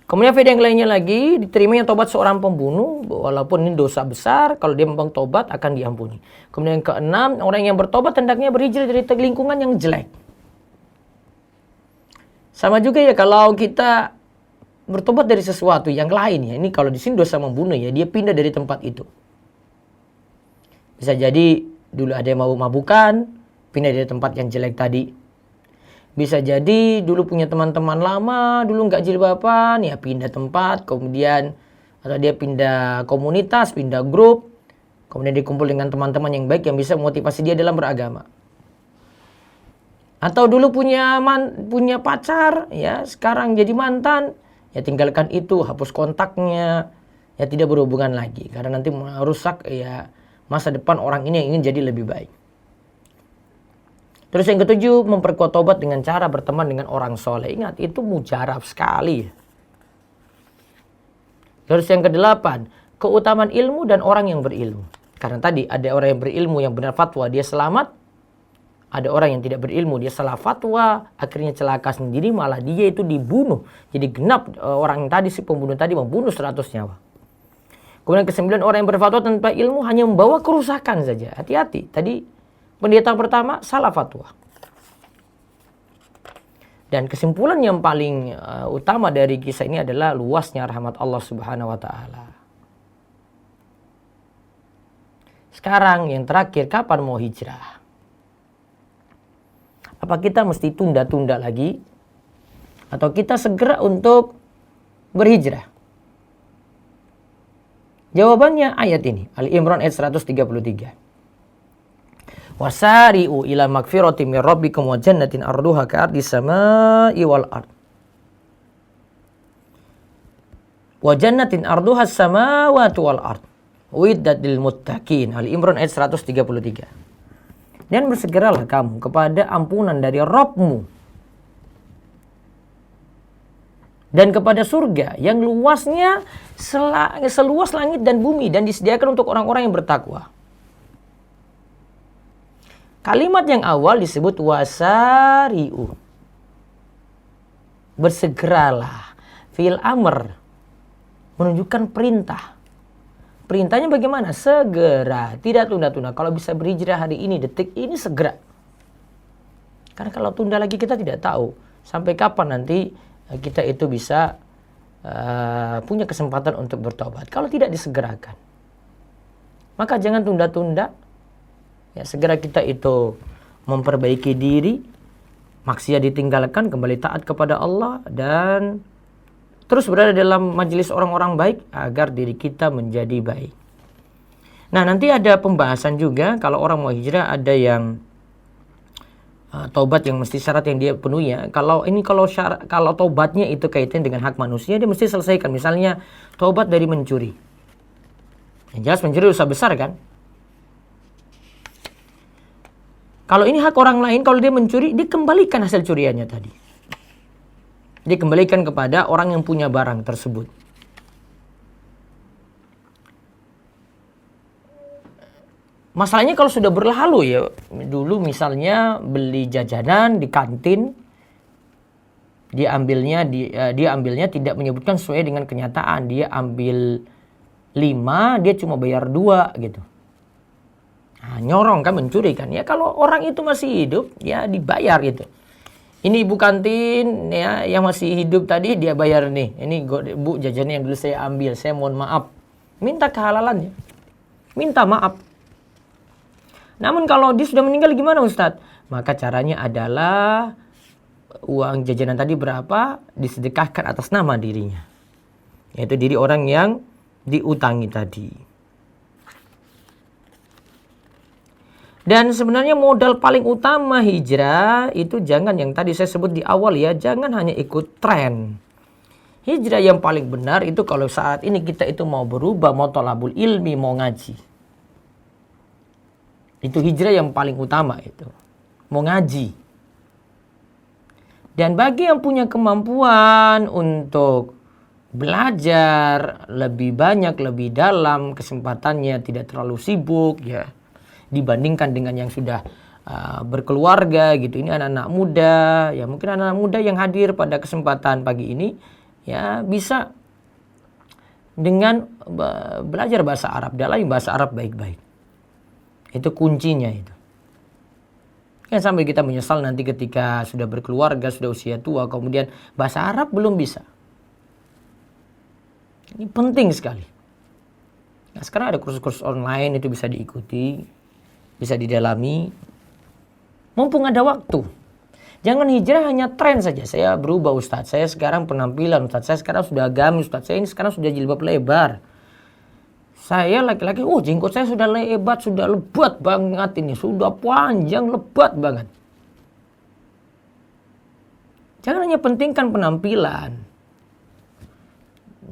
Kemudian faedah yang lainnya lagi, diterimanya tobat seorang pembunuh, walaupun ini dosa besar, kalau dia memang tobat akan diampuni. Kemudian yang keenam, orang yang bertobat hendaknya berhijrah dari lingkungan yang jelek. Sama juga ya kalau kita bertobat dari sesuatu yang lain ya. Ini kalau di sini dosa membunuh ya, dia pindah dari tempat itu. Bisa jadi dulu ada yang mabukan, pindah dari tempat yang jelek tadi. Bisa jadi dulu punya teman-teman lama, dulu nggak jilbaban, ya pindah tempat, kemudian atau dia pindah komunitas, pindah grup, kemudian dikumpul dengan teman-teman yang baik yang bisa memotivasi dia dalam beragama. Atau dulu punya pacar, ya sekarang jadi mantan, ya tinggalkan itu, hapus kontaknya, ya tidak berhubungan lagi karena nanti merusak ya masa depan orang ini yang ingin jadi lebih baik. Terus yang ketujuh, memperkuat tobat dengan cara berteman dengan orang soleh. Ingat, itu mujarab sekali. Terus yang kedelapan, keutamaan ilmu dan orang yang berilmu. Karena tadi ada orang yang berilmu yang benar fatwa, dia selamat. Ada orang yang tidak berilmu, dia salah fatwa, akhirnya celaka sendiri, malah dia itu dibunuh. Jadi genap orang yang tadi, si pembunuh tadi membunuh 100 nyawa. Kemudian kesembilan, orang yang berfatwa tanpa ilmu hanya membawa kerusakan saja. Hati-hati, tadi pendeta pertama salah fatwa. Dan kesimpulan yang paling utama dari kisah ini adalah luasnya rahmat Allah Subhanahu wa taala. Sekarang yang terakhir, kapan mau hijrah? Apa kita mesti tunda-tunda lagi? Atau kita segera untuk berhijrah? Jawabannya ayat ini, Ali Imran ayat 133. Wasari'u ila magfirati min rabbikum wa jannatin arduha ka'ardis samai wal ard. Wa jannatin arduha samawati wal ard. Uiddat lil muttaqin. Ali Imran ayat 133. Dan bersegeralah kamu kepada ampunan dari Rabbmu dan kepada surga yang luasnya seluas langit dan bumi dan disediakan untuk orang-orang yang bertakwa. Kalimat yang awal disebut wasari'u. Bersegeralah. Fi'il amr. Menunjukkan perintah. Perintahnya bagaimana? Segera. Tidak tunda-tunda. Kalau bisa berhijrah hari ini, detik ini, segera. Karena kalau tunda lagi kita tidak tahu. Sampai kapan nanti kita itu bisa punya kesempatan untuk bertobat. Kalau tidak disegerakan. Maka jangan tunda-tunda. Ya, segera kita itu memperbaiki diri, maksiat ditinggalkan, kembali taat kepada Allah, dan terus berada dalam majelis orang-orang baik agar diri kita menjadi baik. Nah, nanti ada pembahasan juga kalau orang mau hijrah, ada yang taubat yang mesti syarat yang dia penuhi ya. Kalau taubatnya itu kaitan dengan hak manusia, dia mesti selesaikan. Misalnya taubat dari mencuri. Yang jelas mencuri dosa besar kan? Kalau ini hak orang lain, kalau dia mencuri, dikembalikan hasil curiannya tadi. Dikembalikan kepada orang yang punya barang tersebut. Masalahnya kalau sudah berlalu ya, dulu misalnya beli jajanan di kantin, dia ambilnya tidak menyebutkan sesuai dengan kenyataan. Dia ambil 5, dia cuma bayar 2 gitu. Nah, nyorong kan, mencuri kan. Ya kalau orang itu masih hidup, ya dibayar gitu. Ini ibu kantin ya yang masih hidup tadi, dia bayar nih. Ini bu jajannya yang dulu saya ambil, saya mohon maaf. Minta kehalalannya. Minta maaf. Namun kalau dia sudah meninggal gimana Ustadz? Maka caranya adalah uang jajanan tadi berapa disedekahkan atas nama dirinya. Yaitu diri orang yang diutangi tadi. Dan sebenarnya modal paling utama hijrah itu jangan yang tadi saya sebut di awal ya, jangan hanya ikut tren. Hijrah yang paling benar itu kalau saat ini kita itu mau berubah, mau thalabul ilmi, mau ngaji. Itu hijrah yang paling utama itu. Mau ngaji. Dan bagi yang punya kemampuan untuk belajar lebih banyak, lebih dalam, kesempatannya tidak terlalu sibuk ya. Dibandingkan dengan yang sudah berkeluarga gitu. Ini anak-anak muda, ya mungkin anak-anak muda yang hadir pada kesempatan pagi ini ya bisa dengan belajar bahasa Arab, dalami bahasa Arab baik-baik. Itu kuncinya itu. Kan sampai kita menyesal nanti ketika sudah berkeluarga, sudah usia tua, kemudian bahasa Arab belum bisa. Ini penting sekali. Nah, sekarang ada kursus-kursus online itu bisa diikuti. Bisa didalami. Mumpung ada waktu. Jangan hijrah hanya tren saja. Saya berubah Ustadz. Saya sekarang penampilan Ustadz. Saya sekarang sudah agamis Ustadz. Saya ini sekarang sudah jilbab lebar. Saya laki-laki, jenggot saya sudah lebat, sudah lebat banget ini. Sudah panjang, lebat banget. Jangan hanya pentingkan penampilan.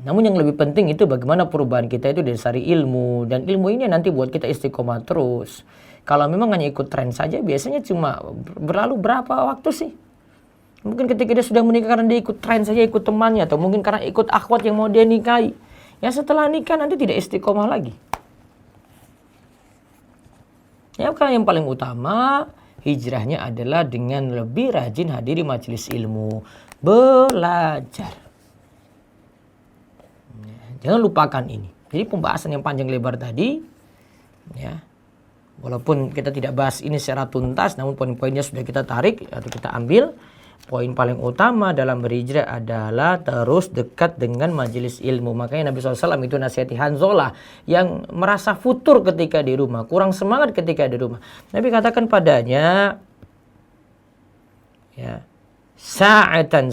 Namun yang lebih penting itu bagaimana perubahan kita itu dari ilmu. Dan ilmu ini nanti buat kita istiqomah terus. Kalau memang hanya ikut tren saja, biasanya cuma berlalu berapa waktu sih? Mungkin ketika dia sudah menikah karena dia ikut tren saja, ikut temannya. Atau mungkin karena ikut akhwat yang mau dia nikahi. Ya setelah nikah nanti tidak istiqomah lagi. Ya kan yang paling utama hijrahnya adalah dengan lebih rajin hadiri majelis ilmu. Belajar. Jangan lupakan ini. Jadi pembahasan yang panjang lebar tadi, ya, walaupun kita tidak bahas ini secara tuntas, namun poin-poinnya sudah kita tarik atau kita ambil. Poin paling utama dalam berhijrah adalah terus dekat dengan majelis ilmu. Makanya Nabi SAW itu nasihati Hanzalah yang merasa futur ketika di rumah, kurang semangat ketika di rumah. Nabi katakan padanya, ya, sa'atan.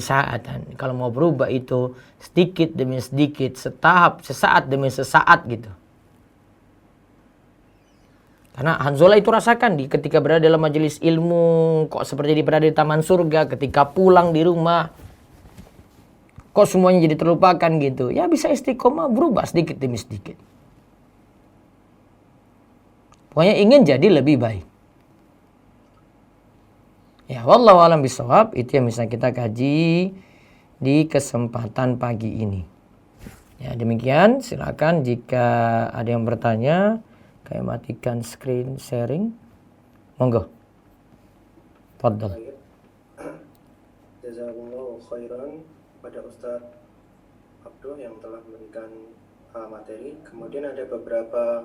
Kalau mau berubah itu sedikit demi sedikit, setahap, sesaat demi sesaat gitu. Karena Hanzalah itu rasakan ketika berada dalam majelis ilmu, kok seperti berada di taman surga. Ketika pulang di rumah, kok semuanya jadi terlupakan gitu. Ya bisa istiqomah, berubah sedikit demi sedikit. Pokoknya ingin jadi lebih baik. Ya, wallahu a'lam bishawab. Itu yang bisa kita kaji di kesempatan pagi ini. Ya, demikian. Silakan jika ada yang bertanya, kayak matikan screen sharing. Monggo. Fadhal. Jazakumullahu khairan pada Ustadz Abdul yang telah memberikan materi. Kemudian ada beberapa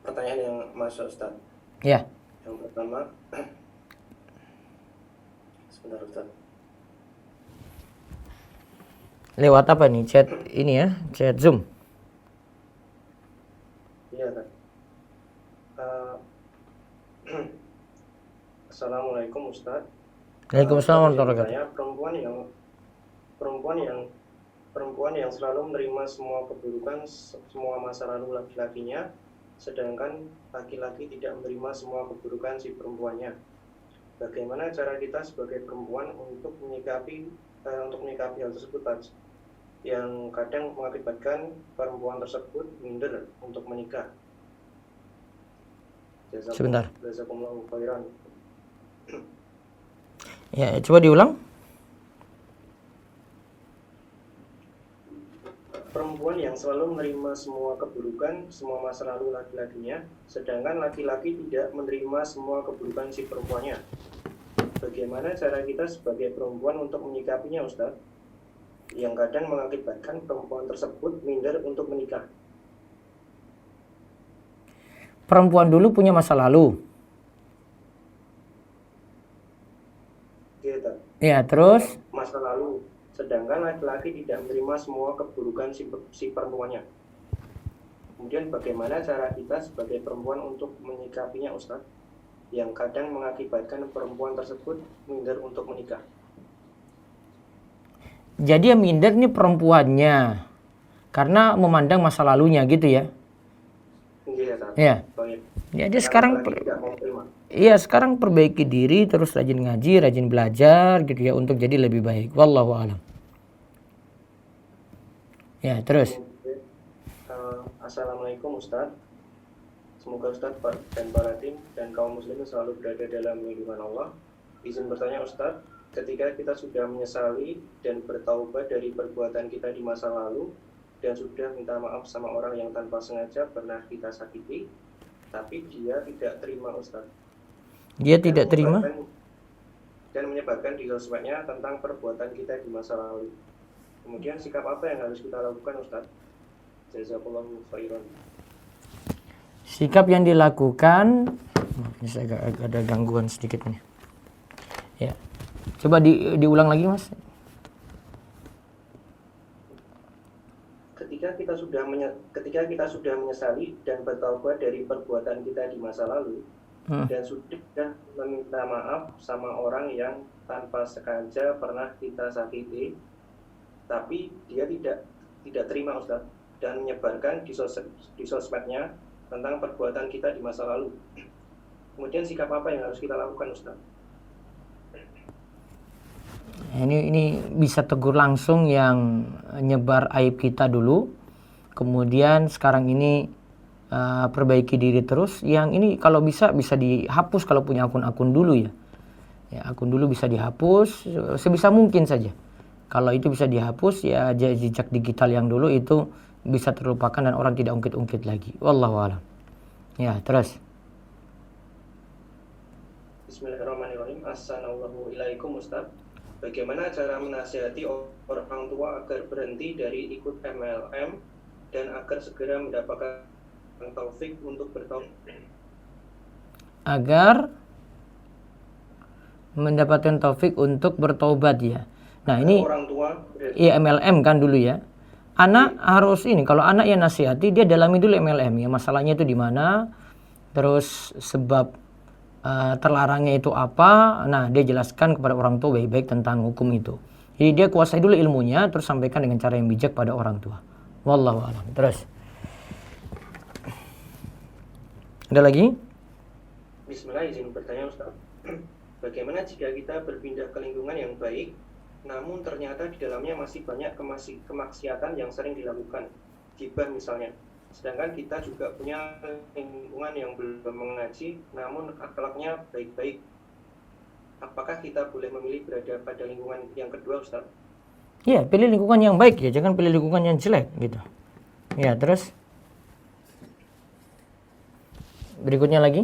pertanyaan yang masuk, Ustadz. Ya. Yang pertama, sebentar Ustadz. Lewat apa nih? Chat ini ya, chat Zoom. Iya, Ustadz. Assalamualaikum Ustadz. Waalaikumsalam warahmatullahi wabarakatuh. Perempuan yang selalu menerima semua keburukan semua masa lalu laki-lakinya, sedangkan laki-laki tidak menerima semua keburukan si perempuannya. Bagaimana cara kita sebagai perempuan untuk menyikapi hal tersebut, yang kadang mengakibatkan perempuan tersebut minder untuk menikah? Sebentar. Jazakumullahu khairan. Ya, coba diulang. Perempuan yang selalu menerima semua keburukan semua masa lalu laki-lakinya, sedangkan laki-laki tidak menerima semua keburukan si perempuannya. Bagaimana cara kita sebagai perempuan untuk menyikapinya, Ustadz? Yang kadang mengakibatkan perempuan tersebut minder untuk menikah. Perempuan dulu punya masa lalu. Gitu. Ya, terus Masa lalu. Sedangkan laki-laki tidak menerima semua keburukan si perempuannya. Kemudian bagaimana cara kita sebagai perempuan untuk menyikapinya, Ustadz? Yang kadang mengakibatkan perempuan tersebut minder untuk menikah. jadi yang minder ini perempuannya karena memandang masa lalunya gitu ya. Iya, Ustadz. Ya. Baik. Jadi sekarang Laki-laki tidak mau terima. iya, sekarang perbaiki diri, terus rajin ngaji, rajin belajar gitu ya untuk jadi lebih baik. Wallahu a'lam. Ya, terus. Assalamualaikum Ustadz. Semoga Ustadz dan para tim dan kaum muslimin selalu berada dalam lindungan Allah. Izin bertanya Ustadz, ketika kita sudah menyesali dan bertaubat dari perbuatan kita di masa lalu dan sudah minta maaf sama orang yang tanpa sengaja pernah kita sakiti, tapi dia tidak terima, Ustadz. Dia tidak terima dan menyebarkan di sosmednya tentang perbuatan kita di masa lalu. Kemudian sikap apa yang harus kita lakukan, Ustadz? Jazakallahu khairan. sikap yang dilakukan. Ini saya agak ada gangguan sedikit ini. Ya. Coba diulang lagi, Mas. Ketika kita sudah menyesali dan bertaubat dari perbuatan kita di masa lalu dan sudah meminta maaf sama orang yang tanpa sengaja pernah kita sakiti, tapi dia tidak terima, Ustaz, dan menyebarkan di sosmednya tentang perbuatan kita di masa lalu. Kemudian sikap apa yang harus kita lakukan, Ustaz? Ini bisa tegur langsung yang nyebar aib kita dulu. Kemudian sekarang ini perbaiki diri terus. Yang ini kalau bisa dihapus kalau punya akun-akun dulu ya. Ya, akun dulu bisa dihapus sebisa mungkin saja. Kalau itu bisa dihapus ya jejak digital yang dulu itu bisa terlupakan dan orang tidak ungkit-ungkit lagi. Wallahu a'lam. Ya, terus. Bismillahirrahmanirrahim. Assalamualaikum Ustaz. Bagaimana cara menasihati orang tua agar berhenti dari ikut MLM dan agar segera mendapatkan taufik untuk bertaubat? Agar mendapatkan taufik untuk bertobat ya. Nah, ini orang tua iya MLM kan dulu ya. Anak harus ini, kalau anak yang nasihati dia dalami dulu MLM ya, masalahnya itu di mana, terus sebab terlarangnya itu apa. Nah, dia jelaskan kepada orang tua baik-baik tentang hukum itu. Jadi dia kuasai dulu ilmunya terus sampaikan dengan cara yang bijak pada orang tua. Wallahu a'lam. Terus. Ada lagi? Bismillah, izin bertanya Ustaz. Bagaimana jika kita berpindah ke lingkungan yang baik, namun ternyata di dalamnya masih banyak kemaksiatan yang sering dilakukan, gibah misalnya. Sedangkan kita juga punya lingkungan yang belum mengaji, namun akhlaknya baik-baik. Apakah kita boleh memilih berada pada lingkungan yang kedua, Ustaz? Iya, pilih lingkungan yang baik ya, jangan pilih lingkungan yang jelek gitu. Ya, terus berikutnya lagi.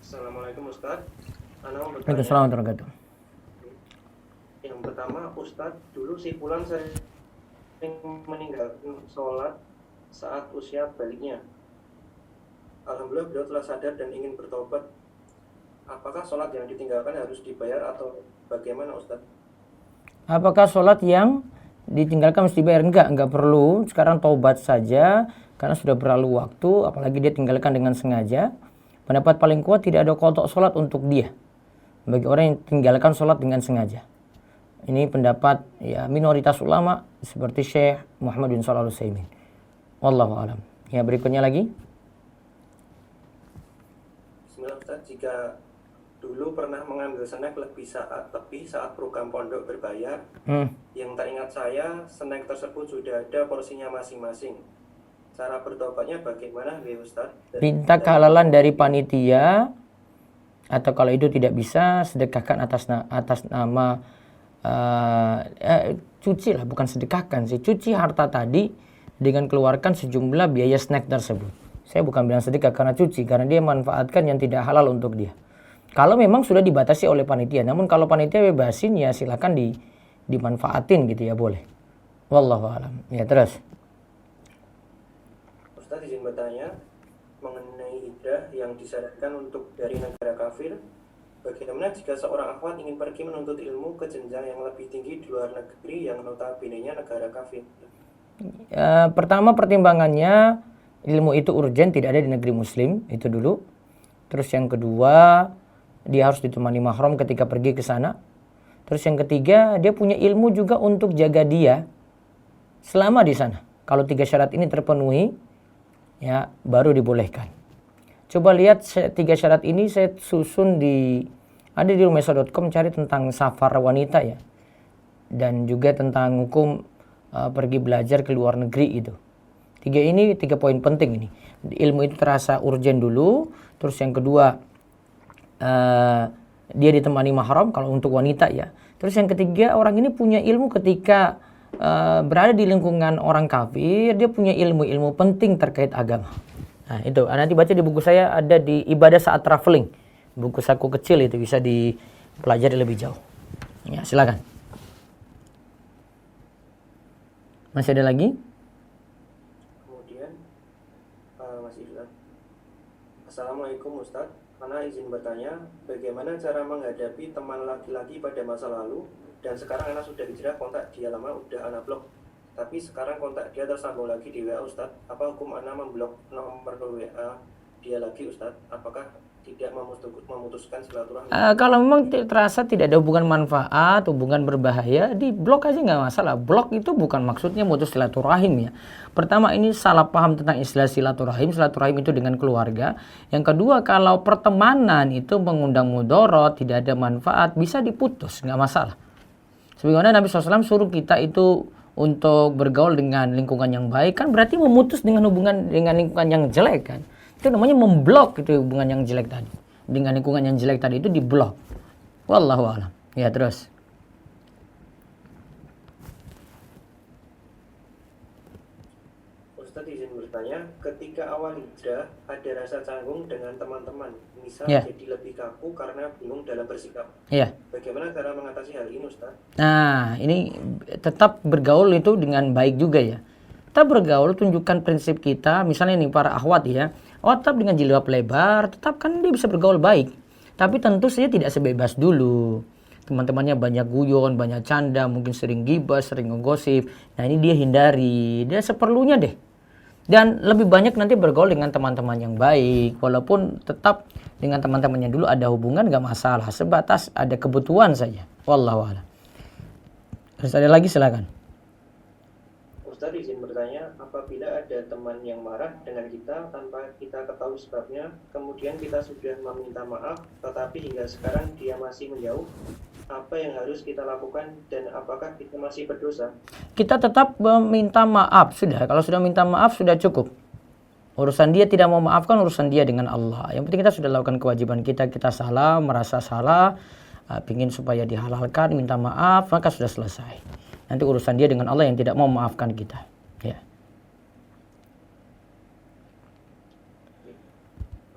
Assalamualaikum Ustaz. Ana mau bertanya. Waalaikumsalam warahmatullahi wabarakatuh. Yang pertama, Ustaz, dulu si Fulan sering meninggalkan sholat saat usia baliknya. Alhamdulillah beliau telah sadar dan ingin bertobat. Apakah sholat yang ditinggalkan harus dibayar atau bagaimana, Ustaz? Apakah sholat yang ditinggalkan mesti dibayar? Enggak perlu. Sekarang taubat saja karena sudah berlalu waktu, apalagi dia tinggalkan dengan sengaja. Pendapat paling kuat tidak ada qadha sholat untuk dia bagi orang yang tinggalkan sholat dengan sengaja. Ini pendapat ya minoritas ulama seperti Syekh Muhammad bin Shalih Al-Utsaimin. Wallahu a'lam. Ya, berikutnya lagi. Bismillah, Ustaz, jika dulu pernah mengambil snack lebih saat program pondok berbayar, yang tak ingat saya snack tersebut sudah ada porsinya masing-masing. Cara bertobatnya bagaimana, Ustaz? Minta kehalalan dari panitia, atau kalau itu tidak bisa sedekahkan atas nama cuci lah, bukan sedekahkan sih, cuci harta tadi dengan keluarkan sejumlah biaya snack tersebut. Saya bukan bilang sedekah karena cuci, karena dia manfaatkan yang tidak halal untuk dia. Kalau memang sudah dibatasi oleh panitia, namun kalau panitia bebasin ya silakan dimanfaatin gitu ya, boleh. Wallahu a'lam. Ya, terus. Ustaz, izin bertanya mengenai hijrah yang disarankan untuk dari negara kafir. Bagaimana jika seorang akhwat ingin pergi menuntut ilmu ke jenjang yang lebih tinggi di luar negeri yang notabene-nya negara kafir? Pertama pertimbangannya ilmu itu urgen, tidak ada di negeri muslim, itu dulu. Terus yang kedua, dia harus ditemani mahram ketika pergi ke sana. Terus yang ketiga, dia punya ilmu juga untuk jaga dia selama di sana. Kalau 3 syarat ini terpenuhi, ya baru dibolehkan. Coba lihat 3 syarat ini saya susun ada di rumesa.com, cari tentang safar wanita ya. Dan juga tentang hukum pergi belajar ke luar negeri itu. 3 poin penting ini. Ilmu itu terasa urgen dulu, terus yang kedua dia ditemani mahram kalau untuk wanita ya. Terus yang ketiga, orang ini punya ilmu ketika berada di lingkungan orang kafir, dia punya ilmu penting terkait agama. Nah, itu nanti baca di buku saya, ada di ibadah saat traveling. Buku saku kecil itu bisa dipelajari lebih jauh. Ya, silakan. Masih ada lagi? Kemudian masih Ustaz. Assalamualaikum Ustaz. Ana izin bertanya, bagaimana cara menghadapi teman laki-laki pada masa lalu dan sekarang Ana sudah hijrah, kontak dia lama udah Ana blok. Tapi sekarang kontak dia tersambung lagi di WA, Ustaz. Apa hukum Ana memblok nomor WA dia lagi, Ustaz? Apakah tidak memutuskan silaturahmi? Kalau memang terasa tidak ada hubungan manfaat, hubungan berbahaya, di blok aja nggak masalah. Blok itu bukan maksudnya mutus silaturahim ya. Pertama, ini salah paham tentang istilah silaturahim. Silaturahim itu dengan keluarga. Yang kedua, kalau pertemanan itu mengundang mudorot, tidak ada manfaat, bisa diputus, nggak masalah. Sebagaimana Nabi SAW suruh kita itu untuk bergaul dengan lingkungan yang baik, kan berarti memutus dengan hubungan dengan lingkungan yang jelek kan. Itu namanya memblok itu hubungan yang jelek tadi. Dengan lingkungan yang jelek tadi itu diblok. Wallahu a'lam. Ya, terus. Ustaz izin bertanya, ketika awal hijrah ada rasa canggung dengan teman-teman, misal Ya. jadi lebih kaku karena bingung dalam bersikap. Iya. Bagaimana cara mengatasi hal ini, Ustaz? Nah, ini tetap bergaul itu dengan baik juga ya. Kita bergaul, tunjukkan prinsip kita. Misalnya nih para akhwat ya, tetap dengan jilbab lebar, tetap kan dia bisa bergaul baik. Tapi tentu saja tidak sebebas dulu. Teman-temannya banyak guyon, banyak canda, mungkin sering gibah, sering ngegosip. Nah, ini dia hindari, dia seperlunya deh. Dan lebih banyak nanti bergaul dengan teman-teman yang baik. Walaupun tetap dengan teman-temannya dulu ada hubungan, gak masalah. Sebatas ada kebutuhan saja. Wallahu a'lam. Terus ada lagi, silakan. Ustadz izin bertanya, apabila ada teman yang marah dengan kita tanpa kita ketahui sebabnya, kemudian kita sudah meminta maaf, tetapi hingga sekarang dia masih menjauh, apa yang harus kita lakukan dan apakah kita masih berdosa? Kita tetap meminta maaf, sudah. Kalau sudah minta maaf, sudah cukup. Urusan dia tidak mau maafkan, urusan dia dengan Allah. Yang penting kita sudah lakukan kewajiban kita, kita salah, merasa salah, pingin supaya dihalalkan, minta maaf, maka sudah selesai. Nanti urusan dia dengan Allah yang tidak mau memaafkan kita. Ya.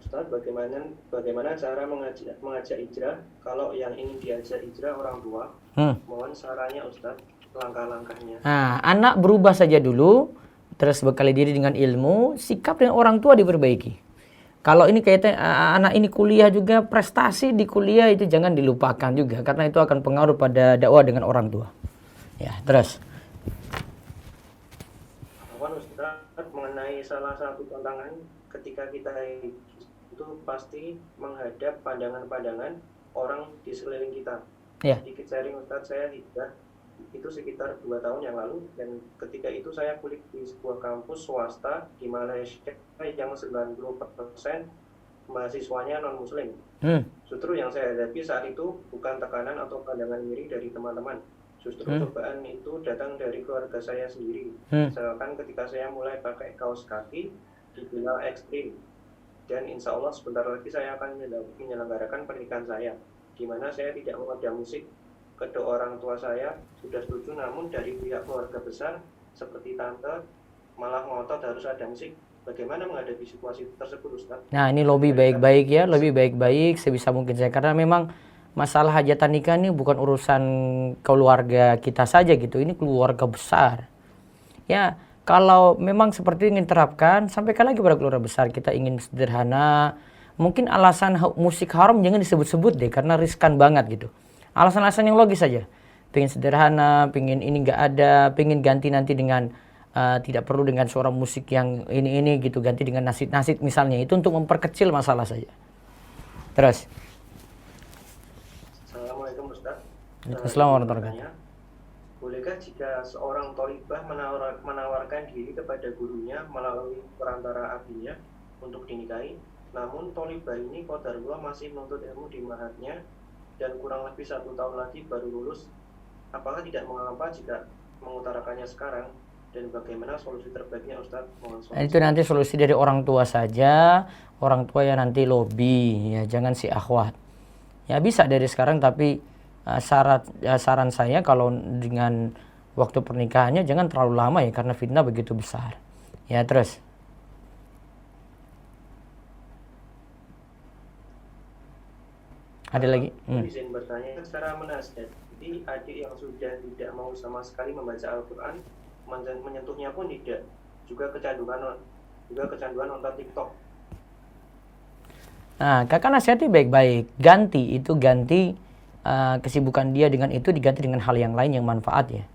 Ustaz, bagaimana cara mengajak hijrah kalau yang ingin diajak hijrah orang tua? Mohon sarannya Ustaz, langkah-langkahnya. Nah, anak berubah saja dulu, terus bekali diri dengan ilmu, sikap dengan orang tua diperbaiki. Kalau ini kaitan anak ini kuliah juga, prestasi di kuliah itu jangan dilupakan juga, karena itu akan pengaruh pada dakwah dengan orang tua. Ya, terus. Ustaz, mengenai salah satu tantangan ketika kita itu pasti menghadap pandangan-pandangan orang di sekeliling kita. Ya. Sedikit sharing Ustaz, saya hijrah itu sekitar 2 tahun yang lalu, dan ketika itu saya kuliah di sebuah kampus swasta di Malaysia yang 90% mahasiswanya non-muslim. Justru yang saya hadapi saat itu bukan tekanan atau pandangan miring dari teman-teman. Justru cobaan itu datang dari keluarga saya sendiri. Misalkan ketika saya mulai pakai kaos kaki, dibilang ekstrim. Dan insya Allah sebentar lagi saya akan menyelenggarakan pernikahan saya, di mana saya tidak mau ada musik. Kedua orang tua saya sudah setuju, namun dari pihak keluarga besar seperti tante malah ngotot harus ada musik. Bagaimana menghadapi situasi tersebut, Ustaz? Nah, ini lebih baik-baik ya, lebih baik-baik sebisa mungkin saya, karena memang masalah hajatan nikah ini bukan urusan keluarga kita saja gitu, ini keluarga besar. Ya, kalau memang seperti ingin terapkan, sampaikan lagi pada keluarga besar, kita ingin sederhana. Mungkin alasan musik haram jangan disebut-sebut deh, karena riskan banget gitu. Alasan-alasan yang logis saja. Pengen sederhana, pengen ini nggak ada, pengen ganti nanti dengan tidak perlu dengan suara musik yang ini gitu, ganti dengan nasid-nasid misalnya. Itu untuk memperkecil masalah saja. Terus. Assalamualaikum Ustaz. Assalamualaikum warahmatullahi wabarakatuh. Bolehkah jika seorang thalibah menawarkan diri kepada gurunya melalui perantara abinya untuk dinikahi, namun thalibah ini qadarullah masih menuntut ilmu di mahatnya dan kurang lebih 1 tahun lagi baru lulus, apakah tidak mengapa jika mengutarakannya sekarang, dan bagaimana solusi terbaiknya Ustaz? Itu nanti solusi dari orang tua saja, orang tua yang nanti lobby, ya jangan si akhwat. Ya bisa dari sekarang, tapi saran saya kalau dengan waktu pernikahannya jangan terlalu lama ya, karena fitnah begitu besar. Ya terus. Ada lagi? Izin bertanya, secara menasihati adik yang sudah tidak mau sama sekali membaca Al-Quran, menyentuhnya pun tidak, juga kecanduan nonton TikTok. Nah, kakak nasihati baik-baik, ganti kesibukan dia dengan itu, diganti dengan hal yang lain yang manfaat ya.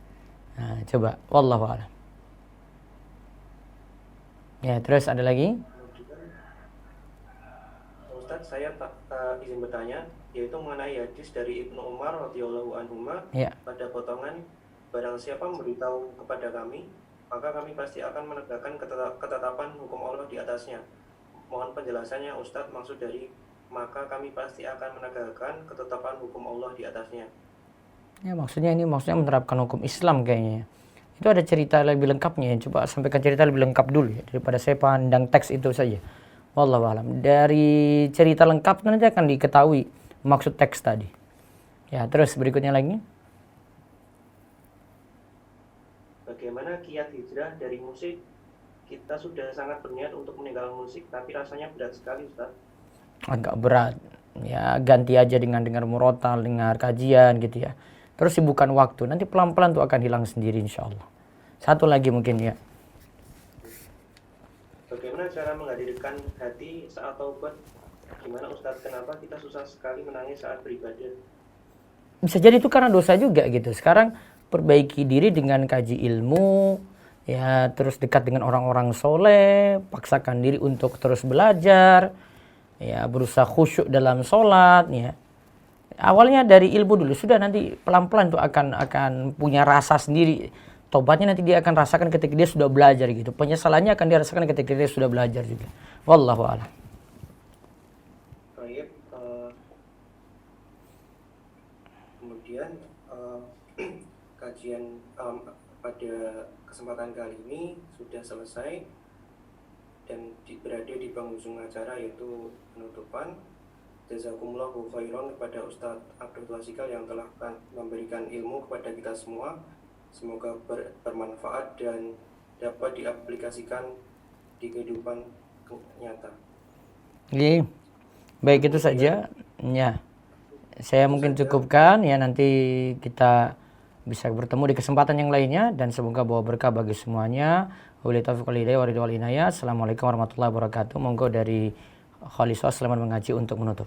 Nah, coba, wallahu a'lam. Ya, terus ada lagi? Ustaz, saya izin bertanya, yaitu mengenai hadis dari Ibnu Umar radhiyallahu anhuma, pada potongan, barang siapa memberitahu kepada kami, maka kami pasti akan menegakkan ketetapan hukum Allah di atasnya. Mohon penjelasannya Ustadz, maksud dari maka kami pasti akan menegakkan ketetapan hukum Allah di atasnya. Ya, maksudnya menerapkan hukum Islam kayaknya. Itu ada cerita lebih lengkapnya ya. Coba sampaikan cerita lebih lengkap dulu ya, daripada saya pandang teks itu saja. Wallahu a'lam. Dari cerita lengkap nanti akan diketahui maksud teks tadi. Ya, terus berikutnya lagi. Bagaimana kiat hijrah dari musik? Kita sudah sangat berniat untuk meninggalkan musik, tapi rasanya berat sekali, Ustaz. Agak berat. Ya, ganti aja dengan dengar murotal, dengar kajian gitu ya. Terus sibukkan waktu, nanti pelan-pelan tuh akan hilang sendiri insyaallah. Satu lagi mungkin ya. Bagaimana cara menghadirkan hati saat taubat? Gimana Ustaz, kenapa kita susah sekali menangis saat beribadah? Bisa jadi itu karena dosa juga gitu. Sekarang perbaiki diri dengan kaji ilmu, ya terus dekat dengan orang-orang soleh, paksakan diri untuk terus belajar, ya berusaha khusyuk dalam sholat, ya. Awalnya dari ilmu dulu, sudah nanti pelan-pelan tuh akan punya rasa sendiri tobatnya nanti dia akan rasakan ketika dia sudah belajar gitu. Penyesalannya akan dirasakan ketika dia sudah belajar juga. Wallahu a'lam. Baik, kemudian kajian pada kesempatan kali ini sudah selesai dan berada di penghujung acara, yaitu penutupan. Jazakumullahu khairan kepada Ustadz Abdul Tuasikal yang telah memberikan ilmu kepada kita semua. Semoga bermanfaat dan dapat diaplikasikan di kehidupan nyata. Oke. Baik, itu saja. Ya. Saya mungkin cukupkan ya, nanti kita bisa bertemu di kesempatan yang lainnya dan semoga bawa berkah bagi semuanya. Wabillahi taufiq wal hidayah wa ridwan wal inayah. Assalamualaikum warahmatullahi wabarakatuh. Monggo dari Khalisah Sleman Mengaji untuk menutup.